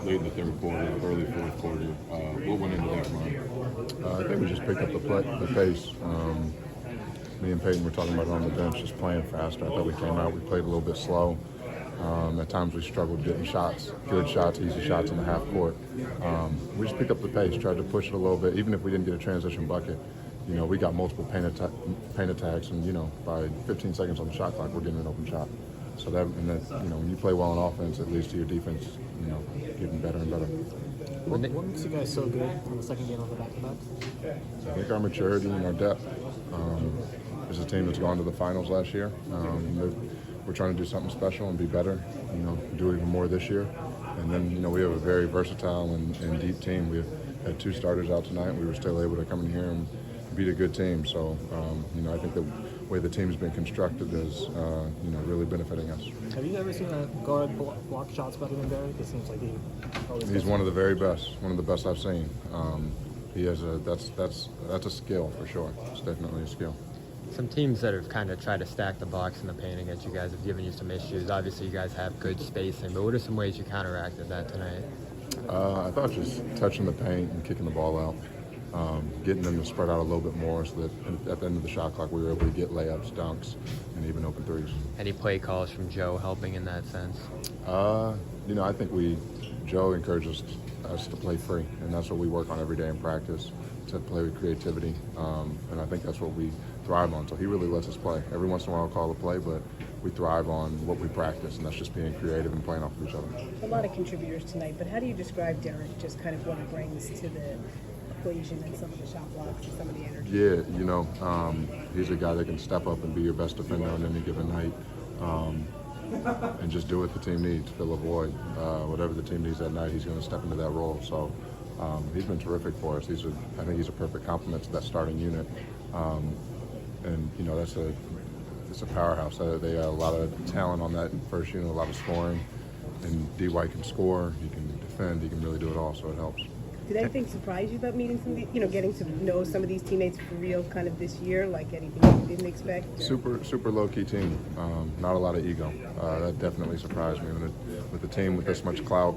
late in the third quarter, early fourth quarter. What went into that run? I think we just picked up the pace. Me and Peyton were talking about it on the bench, just playing faster. I thought we came out, we played a little bit slow. At times we struggled getting shots, good shots, easy shots in the half court. We just picked up the pace, tried to push it a little bit. Even if we didn't get a transition bucket, we got multiple paint attacks, and by 15 seconds on the shot clock, we're getting an open shot. So that, when you play well on offense, it leads to your defense, getting better and better. What makes you guys so good on the second game of the back-to-backs? I think our maturity and our depth. As a team that's gone to the finals last year, we're trying to do something special and be better. Do even more this year. And then we have a very versatile and deep team. We've had 2 starters out tonight. We were still able to come in here and beat a good team. So I think the way the team's been constructed is really benefiting us. Have you ever seen a guard block shots better than Barry? It seems like he's one of the very best, one of the best I've seen. He has that's a skill for sure. It's definitely a skill. Some teams that have kind of tried to stack the box in the paint against you guys have given you some issues. Obviously, you guys have good spacing, but what are some ways you counteracted that tonight? I thought just touching the paint and kicking the ball out, getting them to spread out a little bit more so that at the end of the shot clock we were able to get layups, dunks, and even open threes. Any play calls from Joe helping in that sense? I think Joe encourages us to play free, and that's what we work on every day in practice, to play with creativity, and I think that's what we thrive on. So he really lets us play. Every once in a while I'll call a play, but we thrive on what we practice, and that's just being creative and playing off of each other. A lot of contributors tonight, but how do you describe Derek, just kind of what he brings to the equation and some of the shot blocks and some of the energy? Yeah, he's a guy that can step up and be your best defender on any given night, and just do what the team needs, fill a void. Whatever the team needs that night, he's going to step into that role. So he's been terrific for us. I think he's a perfect complement to that starting unit. And it's a powerhouse. They have a lot of talent on that first unit, a lot of scoring. And D-White can score, he can defend, he can really do it all, so it helps. Did anything surprise you about meeting some of the, getting to know some of these teammates for real kind of this year? Like anything you didn't expect? Or? Super low-key team. Not a lot of ego. That definitely surprised me. With a team with this much clout,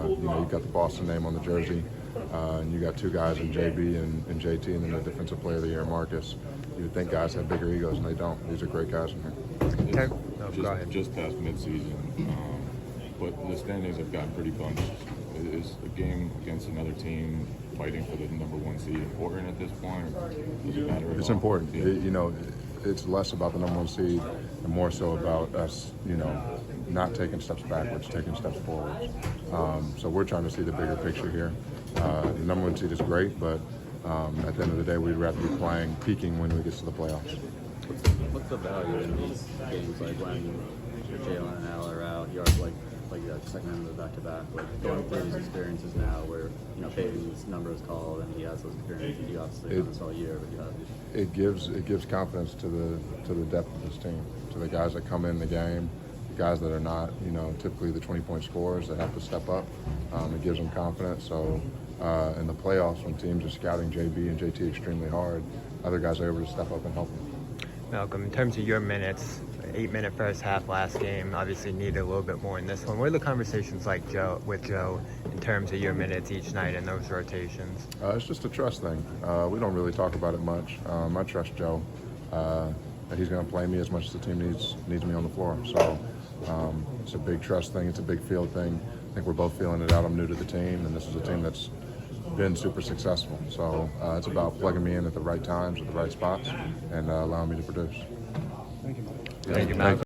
you've got the Boston name on the jersey, and you got 2 guys in JB and JT, and then the Defensive Player of the Year, Marcus. You would think guys have bigger egos, and they don't. These are great guys in here. Just past midseason, but the standings have gotten pretty bunched. Is a game against another team fighting for the number 1 seed important at this point? Or does it matter at all? It's important. It's less about the number 1 seed and more so about us, not taking steps backwards, taking steps forwards. So we're trying to see the bigger picture here. The number 1 seed is great, but at the end of the day, we'd rather be peaking when we get to the playoffs. What's the value in these games, like when Jaylen and Al are out? You're like the second end of the back-to-back, like going through these experiences now where Peyton's number is called and he has those experiences. You obviously done this all year, but you have it gives confidence to the depth of this team, to the guys that come in the game, the guys that are not typically the 20-point scorers that have to step up. It gives them confidence. So in the playoffs, when teams are scouting JB and JT extremely hard, other guys are able to step up and help them. Malcolm, in terms of your minutes, 8-minute first half last game, obviously needed a little bit more in this one. What are the conversations like with Joe in terms of your minutes each night and those rotations? It's just a trust thing. We don't really talk about it much. I trust Joe that he's going to play me as much as the team needs me on the floor. So it's a big trust thing. It's a big field thing. I think we're both feeling it out. I'm new to the team, and this is a team that's been super successful. So it's about plugging me in at the right times, at the right spots, and allowing me to produce. Thank you, Mike. Thank you, Malcolm.